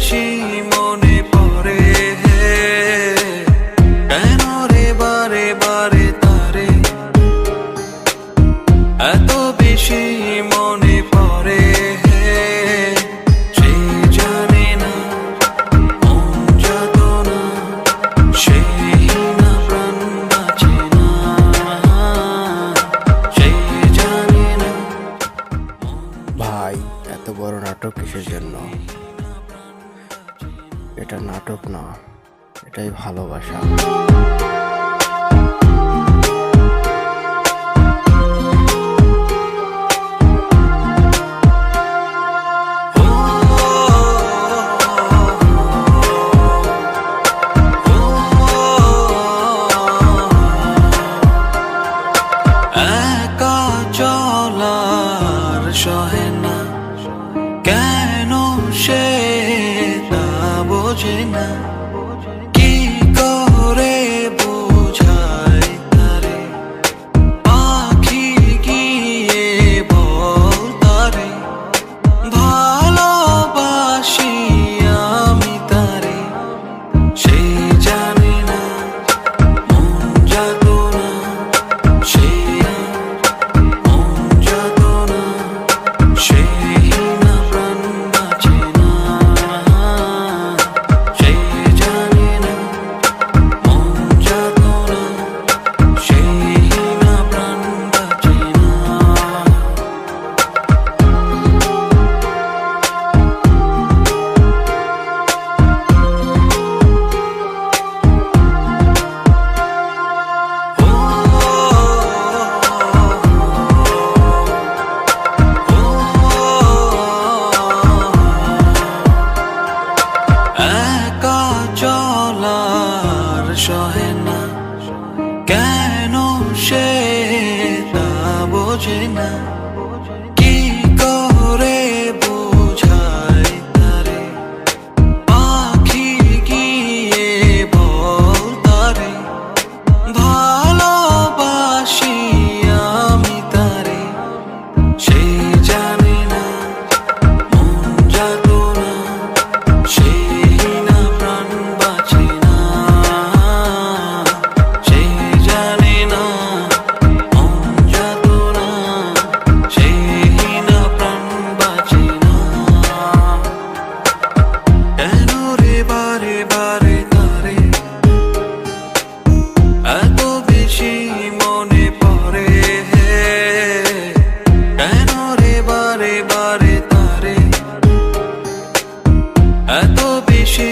বেশি মনে পড়ে কেন রে বারে বারে তারে এত বেশি মনে পড়ে সে জানে না মন যাতনা সেই না প্রাণ বাঁচে না সে জানে না। ভাই এত বড় নাটক কিসের জন্য? এটা নাটক না, এটাই ভালোবাসা। একা চলার সহে না কেন সে তা বোঝে না কি করে বোঝায় তারে পাখি গিয়ে বল তারে ভালোবাসি আমি তারে সে জানে না মন যাতনা সে মন যাতনা সেই না প্রাণ বাঁচে না সে জানে না মন যাতনা সেই না প্রাণ বাঁচে না। একা চলার সহে না কেন সে তা বোঝে না কি করে বোঝায় তারে পাখি গিয়ে বল তারে ভালোবাসি আমি তারে সে জানে না মন যাতনা সেই না প্রাণ বাঁচে না সে জানে না মন যাতনা সেই না প্রাণ বাঁচে না কেন রে বারে বারে তারে এত বেশি মনে পড়ে কেন রে বারে বারে তারে এত বেশি